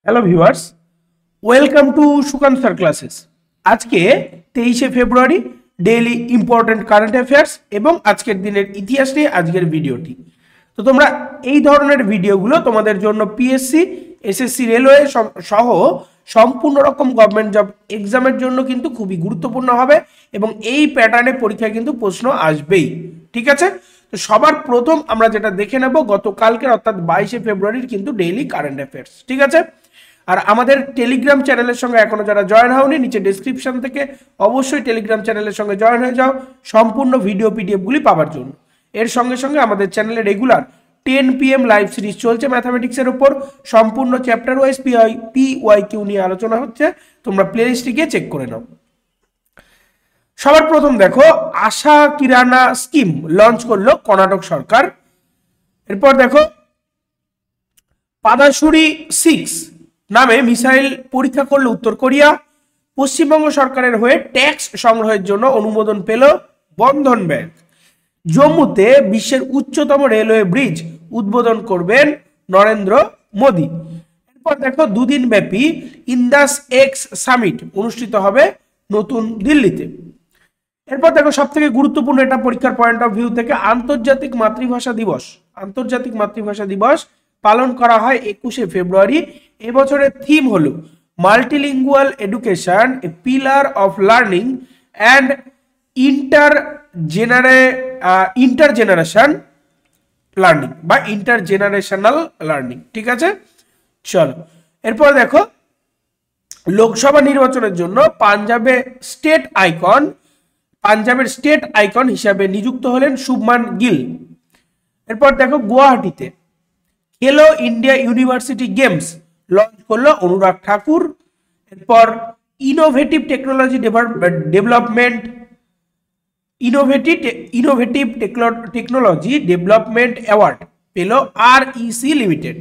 Hello viewers, welcome to Sukanta sir classes. আজকে 23শে ফেব্রুয়ারি, daily important current affairs এবং আজকের দিনের ইতিহাস নিয়ে আজকের ভিডিওটি। তো তোমরা এই ধরনের ভিডিওগুলো তোমাদের জন্য পিএসসি, এসএসসি, রেলওয়ে সহ সম্পূর্ণ রকম গভর্নমেন্ট জব এক্সামের জন্য কিন্তু খুবই গুরুত্বপূর্ণ হবে এবং এই প্যাটার্নে পরীক্ষায় কিন্তু প্রশ্ন আসবেই। ঠিক আছে, তো সবার প্রথম আমরা যেটা দেখে নেব গতকালকের অর্থাৎ 22শে ফেব্রুয়ারির কিন্তু ডেইলি কারেন্ট অ্যাফেয়ার্স। ঠিক আছে, আর আমাদের টেলিগ্রাম চ্যানেলের সঙ্গে এখনো যারা জয়েন হওনি, নিচে ডেসক্রিপশন থেকে অবশ্যই টেলিগ্রাম চ্যানেলের সঙ্গে জয়েন হয়ে যাও সম্পূর্ণ ভিডিও পিডিএফগুলি পাওয়ার জন্য। এর সঙ্গে সঙ্গে আমাদের চ্যানেলে রেগুলার 10 PM লাইভ সিরিজ চলছে ম্যাথামেটিক্সের উপর, সম্পূর্ণ চ্যাপ্টার ওয়াইজ PYQ নিয়ে আলোচনা হচ্ছে, তোমরা প্লেলিস্টে গিয়ে চেক করে নাও। সবার প্রথম দেখো, আশা কিরানা স্কিম লঞ্চ করলো কর্ণাটক সরকার। এরপর দেখো, পাদাসুরি 6 নামে মিসাইল পরীক্ষা করলো উত্তর কোরিয়া। পশ্চিমবঙ্গ সরকারের হয়ে ট্যাক্স সংগ্রহের জন্য অনুমোদন পেল বন্ধন ব্যাংক। জম্মুতে বিশ্বের উচ্চতম রেলওয়ে ব্রিজ উদ্বোধন করবেন নরেন্দ্র মোদী। এরপর দেখো, দুদিন ব্যাপী ইন্দাস এক্স সামিট অনুষ্ঠিত হবে নতুন দিল্লিতে। এরপর দেখো, সব থেকে গুরুত্বপূর্ণ এটা পরীক্ষার পয়েন্ট অফ ভিউ থেকে, আন্তর্জাতিক মাতৃভাষা দিবস। আন্তর্জাতিক মাতৃভাষা দিবস পালন করা হয় 21শে ফেব্রুয়ারি। এবছরের থিম হলো multilingual education, a pillar of learning and intergeneration learning বা ইন্টারজেনারেশনাল লার্নিং। ঠিক আছে, চলো এরপর দেখো, লোকসভা নির্বাচনের জন্য পাঞ্জাবের স্টেট আইকন হিসাবে নিযুক্ত হলেন শুভমান গিল। এরপর দেখো, গুয়াহাটিতে খেলো ইন্ডিয়া ইউনিভার্সিটি গেমস লঞ্চ করলো অনুরাগ ঠাকুর। এরপর ইনোভেটিভ টেকনোলজি ডেভেলপমেন্ট অ্যাওয়ার্ড পেল REC লিমিটেড।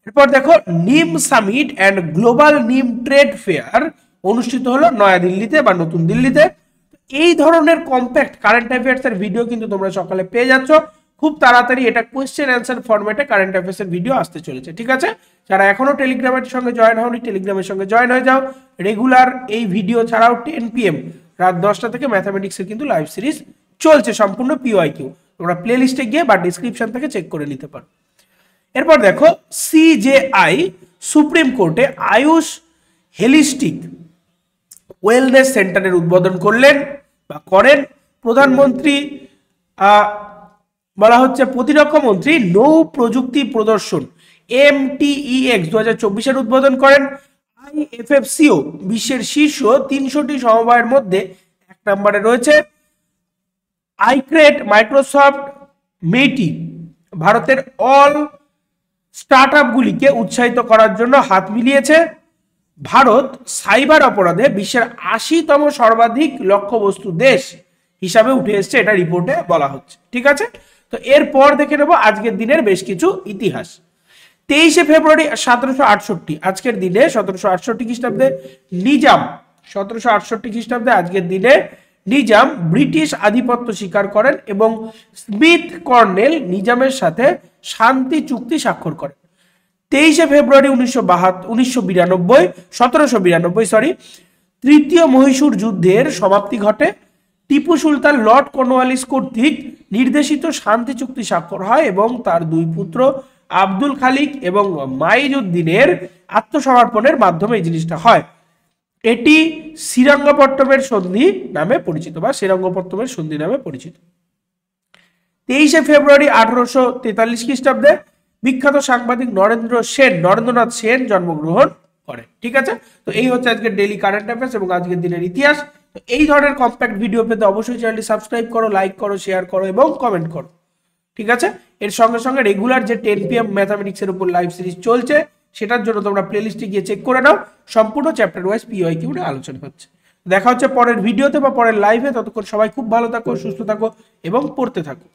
এরপর দেখো, নিম সামিট অ্যান্ড গ্লোবাল নিম ট্রেড ফেয়ার অনুষ্ঠিত হলো নয়াদিল্লিতে বা নতুন দিল্লিতে। এই ধরনের কম্প্যাক্ট কারেন্ট অ্যাফেয়ার্স এর ভিডিও কিন্তু তোমরা সকালে পেয়ে যাচ্ছ খুব তাড়াতাড়ি। এটা কোয়েশ্চেন অ্যান্সার ফরম্যাটে কারেন্ট অ্যাফেয়ার্স এর ভিডিও আসতে চলেছে। ঠিক আছে, যারা এখনো টেলিগ্রামের সঙ্গে জয়েন হওনি, টেলিগ্রামের সঙ্গে জয়েন হয়ে যাও। রেগুলার এই ভিডিও ছাড়াও 10 PM রাত 10টা থেকে ম্যাথামেটিক্সের কিন্তু লাইভ সিরিজ চলছে সম্পূর্ণ PYQ, তোমরা প্লেলিস্টে গিয়ে বা ডিসক্রিপশন থেকে চেক করে নিতে পারো। এরপর দেখো, CJI সুপ্রিম কোর্টে আয়ুষ হেলিস্টিক ওয়েলনেস সেন্টারের উদ্বোধন করলেন বা করেন প্রধানমন্ত্রী। বলা হচ্ছে প্রতিরক্ষা মন্ত্রী নৌ প্রযুক্তি প্রদর্শন MTEX 2024-এর উদ্বোধন করেন। IFFCO বিশ্বের শীর্ষ 300টি সমবায়ের মধ্যে 1 নম্বরে রয়েছে। আইক্রেট মাইক্রোসফট মেটি ভারতের অল স্টার্টআপগুলিকে উৎসাহিত করার জন্য হাত মিলিয়েছে। ভারত সাইবার অপরাধে বিশ্বের 80তম সর্বাধিক লক্ষ্যবস্তু দেশ হিসাবে উঠে এসেছে, এটা রিপোর্টে বলা হচ্ছে। ঠিক আছে, তো এরপর দেখে নেব আজকের দিনের বেশ কিছু ইতিহাস। 23শে ফেব্রুয়ারি 1768 আজকের দিনে 1768 খ্রিস্টাব্দে নিজাম 1768 খ্রিস্টাব্দে আজকের দিনে নিজাম ব্রিটিশ আধিপত্য স্বীকার করেন এবং স্মিথ কর্নেল নিজামের সাথে শান্তি চুক্তি স্বাক্ষর করেন। 23শে ফেব্রুয়ারি 1792 তৃতীয় মহীশূর যুদ্ধের সমাপ্তি ঘটে। টিপু সুলতান লর্ড কর্নওয়ালিস কর্তৃক নির্দেশিত শান্তি চুক্তি স্বাক্ষর হয় এবং তার 2 পুত্র আব্দুল খালিক এবং মাইজউদ্দিনের আত্মসমর্পণের মাধ্যমে এই জিনিসটা হয়। এটি শ্রীরঙ্গপট্টমের সন্ধি নামে পরিচিত বা শ্রীরঙ্গপট্টমের সন্ধি নামে পরিচিত। 23শে ফেব্রুয়ারি 1843 খ্রিস্টাব্দে বিখ্যাত সাংবাদিক নরেন্দ্রনাথ সেন জন্মগ্রহণ করেন। ঠিক আছে, তো এই হচ্ছে আজকের ডেইলি কারেন্ট অ্যাফেয়ার্স এবং আজকের দিনের ইতিহাস। তো এই ধরনের কম্প্যাক্ট ভিডিও পেতে অবশ্যই চ্যানেলটি সাবস্ক্রাইব করো, লাইক করো, শেয়ার করো এবং কমেন্ট করো। ঠিক আছে, এর সঙ্গে সঙ্গে রেগুলার যে 10 PM ম্যাথামেটিক্সের উপর লাইভ সিরিজ চলছে সেটার জন্য তোমরা প্লেলিস্টে গিয়ে চেক করে নাও, সম্পূর্ণ চ্যাপ্টার ওয়াইজ PYQ নিয়ে আলোচনা হচ্ছে। দেখা হচ্ছে পরের ভিডিওতে বা পরের লাইভে। ততক্ষণ সবাই খুব ভালো থাকো, সুস্থ থাকো এবং পড়তে থাকো।